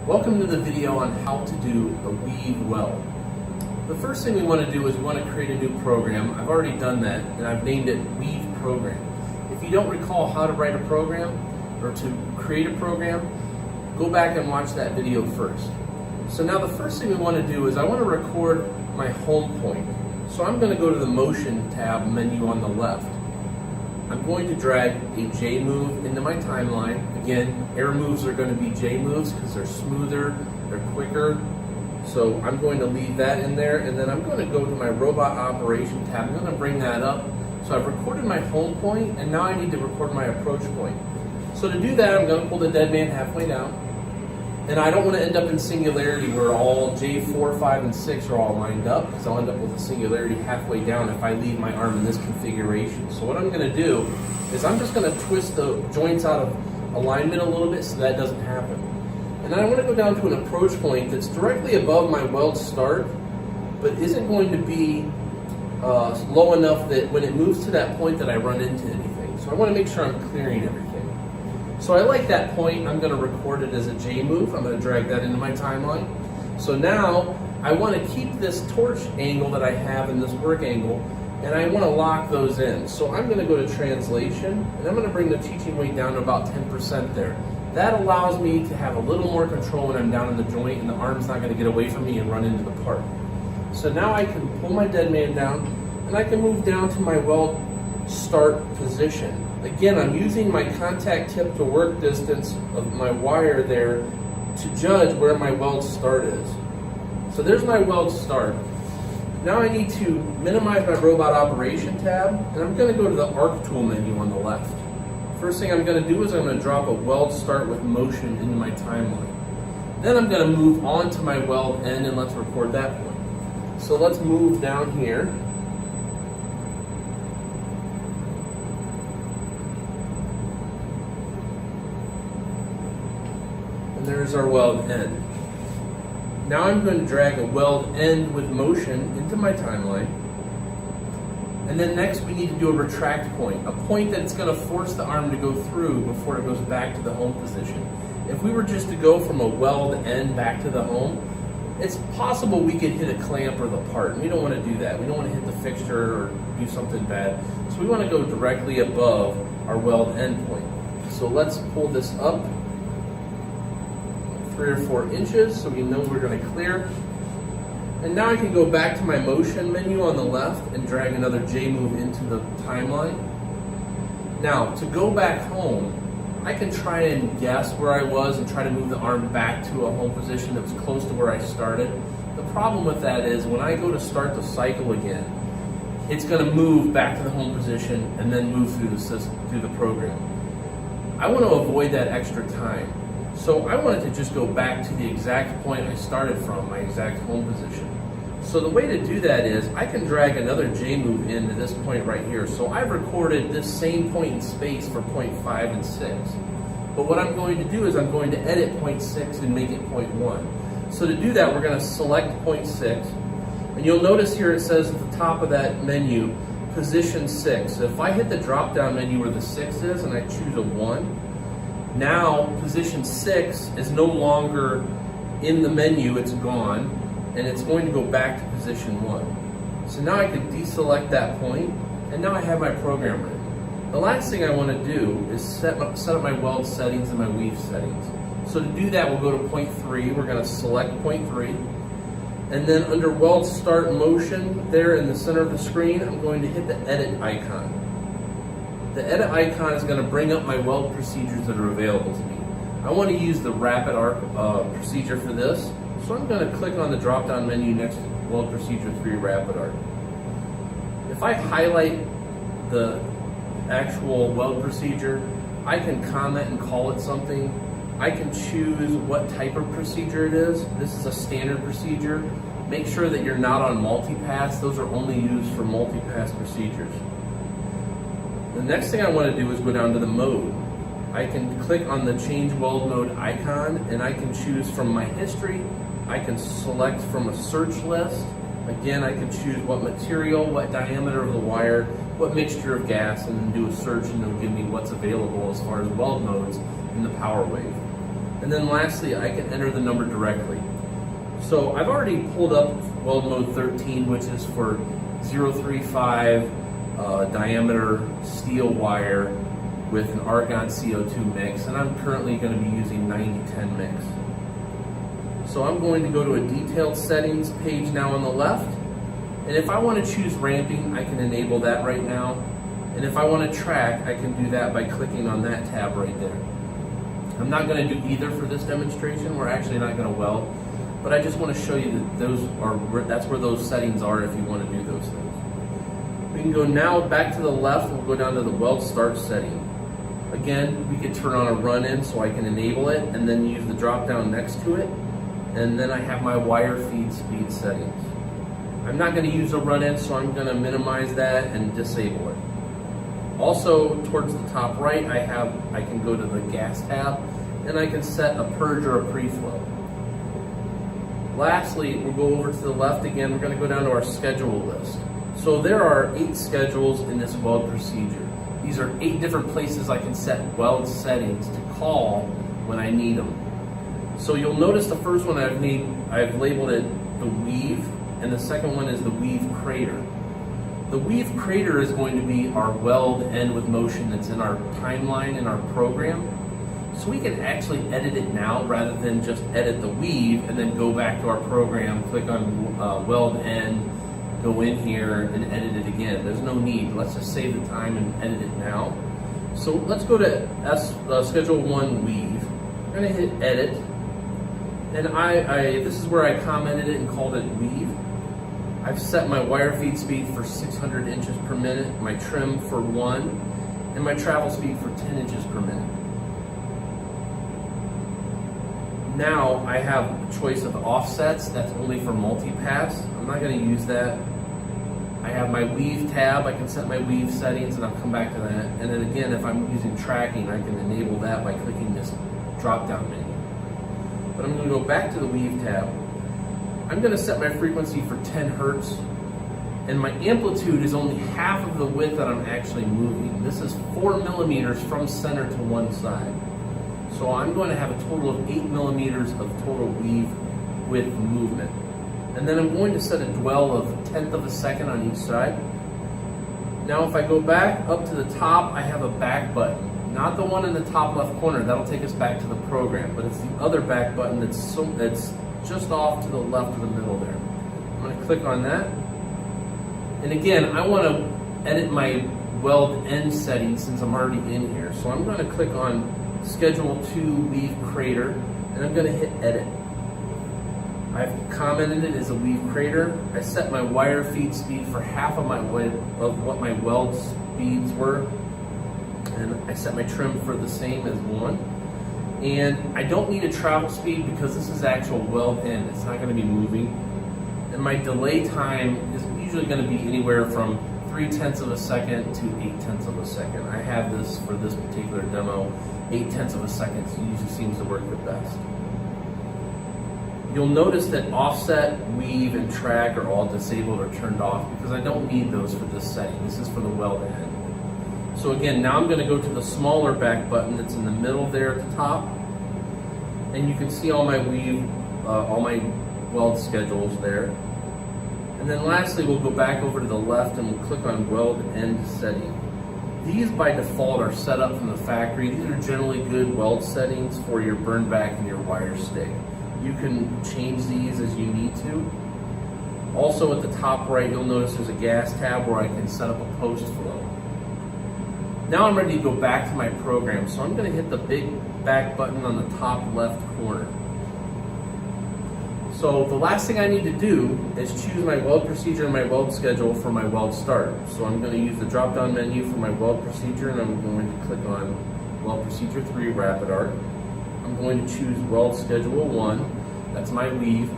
Welcome to the video on how to do a weave weld. The first thing we want to do is we want to create a new program. I've already done that and I've named it Weave Program. If you don't recall how to write a program or to create a program, go back and watch that video first. So now the first thing we want to do is I want to record my home point. So I'm going to go to the Motion tab menu on the left. I'm going to drag a J move into my timeline. Again, air moves are going to be J moves because they're smoother, they're quicker. So I'm going to leave that in there, and then I'm going to go to my Robot Operation tab. I'm going to bring that up. So I've recorded my home point, and now I need to record my approach point. So to do that, I'm going to pull the dead man halfway down. And I don't want to end up in singularity where all J4, 5, and 6 are all lined up, because I'll end up with a singularity halfway down if I leave my arm in this configuration. So what I'm going to do is I'm just going to twist the joints out of alignment a little bit so that doesn't happen. And then I want to go down to an approach point that's directly above my weld start, but isn't going to be low enough that when it moves to that point that I run into anything. So I want to make sure I'm clearing everything. So I like that point. I'm going to record it as a J move. I'm going to drag that into my timeline. So now I want to keep this torch angle that I have in this work angle, and I want to lock those in. So I'm going to go to translation, and I'm going to bring the teaching weight down to about 10% there. That allows me to have a little more control when I'm down in the joint and the arm's not going to get away from me and run into the part. So now I can pull my dead man down, and I can move down to my weld start position. Again, I'm using my contact tip to work distance of my wire there to judge where my weld start is. So there's my weld start. Now I need to minimize my Robot Operation tab, and I'm going to go to the Arc Tool menu on the left. First thing I'm going to do is I'm going to drop a weld start with motion into my timeline. Then I'm going to move on to my weld end, and let's record that point. So let's move down here. There's our weld end. Now I'm going to drag a weld end with motion into my timeline. And then next we need to do a retract point, a point that's going to force the arm to go through before it goes back to the home position. If we were just to go from a weld end back to the home, it's possible we could hit a clamp or the part, and we don't want to do that. We don't want to hit the fixture or do something bad. So we want to go directly above our weld end point. So let's pull this up 3 or 4 inches so we know we're going to clear. And now I can go back to my motion menu on the left and drag another J move into the timeline. Now to go back home, I can try and guess where I was and try to move the arm back to a home position that was close to where I started. The problem with that is when I go to start the cycle again, it's going to move back to the home position and then move through the system, through the program. I want to avoid that extra time. So I wanted to just go back to the exact point I started from, my exact home position. So the way to do that is I can drag another J move into this point right here. So I've recorded this same point in space for point 5 and 6. But what I'm going to do is I'm going to edit point 6 and make it point 1. So to do that, we're going to select point 6. And you'll notice here it says at the top of that menu, position 6. So if I hit the drop down menu where the 6 is and I choose a 1, now position 6 is no longer in the menu, it's gone, and it's going to go back to position 1. So now I can deselect that point, and now I have my program ready. The last thing I want to do is set up my weld settings and my weave settings. So to do that, we'll go to point 3, we're going to select point 3, and then under weld start motion, there in the center of the screen, I'm going to hit the edit icon. The edit icon is going to bring up my weld procedures that are available to me. I want to use the rapid arc procedure for this, so I'm going to click on the drop down menu next to weld procedure 3 rapid arc. If I highlight the actual weld procedure, I can comment and call it something. I can choose what type of procedure it is. This is a standard procedure. Make sure that you're not on multipass. Those are only used for multipass procedures. The next thing I want to do is go down to the mode. I can click on the change weld mode icon, and I can choose from my history. I can select from a search list. Again, I can choose what material, what diameter of the wire, what mixture of gas, and then do a search, and it'll give me what's available as far as weld modes in the power wave. And then lastly, I can enter the number directly. So I've already pulled up weld mode 13, which is for 035 diameter steel wire with an argon CO2 mix, and I'm currently going to be using 90-10 mix. So I'm going to go to a detailed settings page now on the left, and if I want to choose ramping, I can enable that right now, and if I want to track, I can do that by clicking on that tab right there. I'm not going to do either for this demonstration. We're actually not going to weld, but I just want to show you that that's where those settings are if you want to do those things. We can go now back to the left. We'll go down to the weld start setting. Again, we could turn on a run-in so I can enable it and then use the drop-down next to it. And then I have my wire feed speed settings. I'm not going to use a run-in, so I'm going to minimize that and disable it. Also, towards the top right, I can go to the gas tab and I can set a purge or a pre-flow. Lastly, we'll go over to the left again. We're going to go down to our schedule list. So there are 8 schedules in this weld procedure. These are 8 different places I can set weld settings to call when I need them. So you'll notice the first one I've labeled it the weave, and the second one is the weave crater. The weave crater is going to be our weld end with motion that's in our timeline in our program. So we can actually edit it now rather than just edit the weave and then go back to our program, click on weld end, go in here and edit it again. There's no need. Let's just save the time and edit it now. So let's go to schedule 1 weave. I'm going to hit edit, and this is where I commented it and called it weave. I've set my wire feed speed for 600 inches per minute, my trim for 1, and my travel speed for 10 inches per minute. Now I have a choice of offsets. That's only for multi-pass. I'm not going to use that. I have my weave tab. I can set my weave settings, and I'll come back to that. And then again, if I'm using tracking, I can enable that by clicking this drop-down menu. But I'm going to go back to the weave tab. I'm going to set my frequency for 10 hertz, and my amplitude is only half of the width that I'm actually moving. This is 4 millimeters from center to one side. So I'm going to have a total of 8 millimeters of total weave width movement. And then I'm going to set a dwell of 1/10 of a second on each side. Now if I go back up to the top, I have a back button. Not the one in the top left corner, that'll take us back to the program, but it's the other back button that's just off to the left of the middle there. I'm going to click on that. And again, I want to edit my weld end setting since I'm already in here. So I'm going to click on Schedule 2 Weave Crater, and I'm going to hit Edit. I've commented it as a weave crater. I set my wire feed speed for half of what my weld speeds were, and I set my trim for the same as 1. And I don't need a travel speed because this is actual weld end. It's not going to be moving. And my delay time is usually going to be anywhere from 3/10 of a second to 8/10 of a second. I have this for this particular demo. 8/10 of a second usually seems to work the best. You'll notice that offset, weave, and track are all disabled or turned off because I don't need those for this setting. This is for the weld end. So again, now I'm going to go to the smaller back button that's in the middle there at the top, and you can see all my weave, all my weld schedules there. And then lastly, we'll go back over to the left and we'll click on weld end setting. These by default are set up from the factory. These are generally good weld settings for your burn back and your wire stick. You can change these as you need to. Also at the top right, you'll notice there's a gas tab where I can set up a post flow. Now I'm ready to go back to my program, so I'm going to hit the big back button on the top left corner. So the last thing I need to do is choose my weld procedure and my weld schedule for my weld start. So I'm going to use the drop-down menu for my weld procedure, and I'm going to click on Weld Procedure 3 Rapid Arc. I'm going to choose Weld Schedule 1, that's my weave,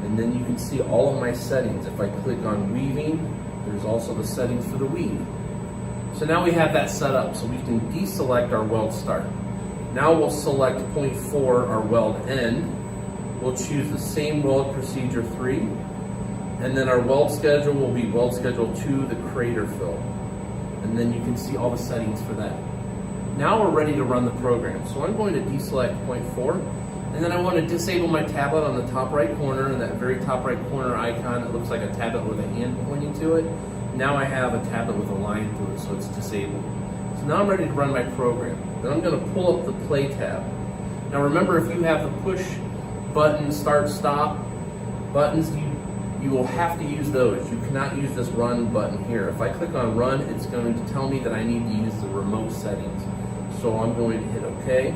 and then you can see all of my settings. If I click on weaving, there's also the settings for the weave. So now we have that set up, so we can deselect our weld start. Now we'll select point 4, our weld end. We'll choose the same weld procedure 3, and then our weld schedule will be weld schedule 2, the crater fill. And then you can see all the settings for that. Now we're ready to run the program. So I'm going to deselect point 4, and then I want to disable my tablet on the top right corner, and that very top right corner icon, it looks like a tablet with a hand pointing to it. Now I have a tablet with a line through it, so it's disabled. So now I'm ready to run my program. Then I'm going to pull up the play tab. Now remember, if you have the push button, start, stop buttons, you will have to use those. You cannot use this run button here. If I click on run, it's going to tell me that I need to use the remote settings. So I'm going to hit OK.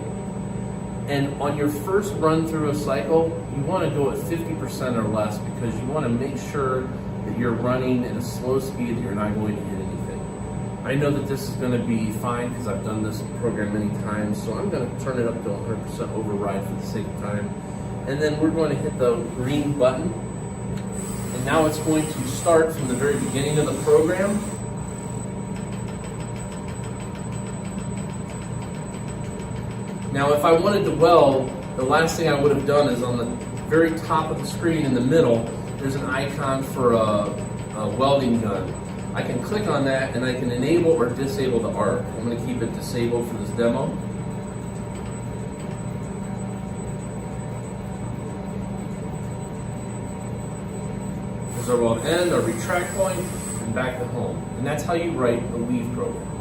And on your first run through a cycle, you want to go at 50% or less, because you want to make sure that you're running at a slow speed, that you're not going to hit anything. I know that this is going to be fine because I've done this program many times, so I'm going to turn it up to 100% override for the sake of time. And then we're going to hit the green button. And now it's going to start from the very beginning of the program. Now, if I wanted to weld, the last thing I would have done is on the very top of the screen in the middle, there's an icon for a welding gun. I can click on that and I can enable or disable the arc. I'm going to keep it disabled for this demo. There's our weld end, our retract point, and back to home. And that's how you write the leave program.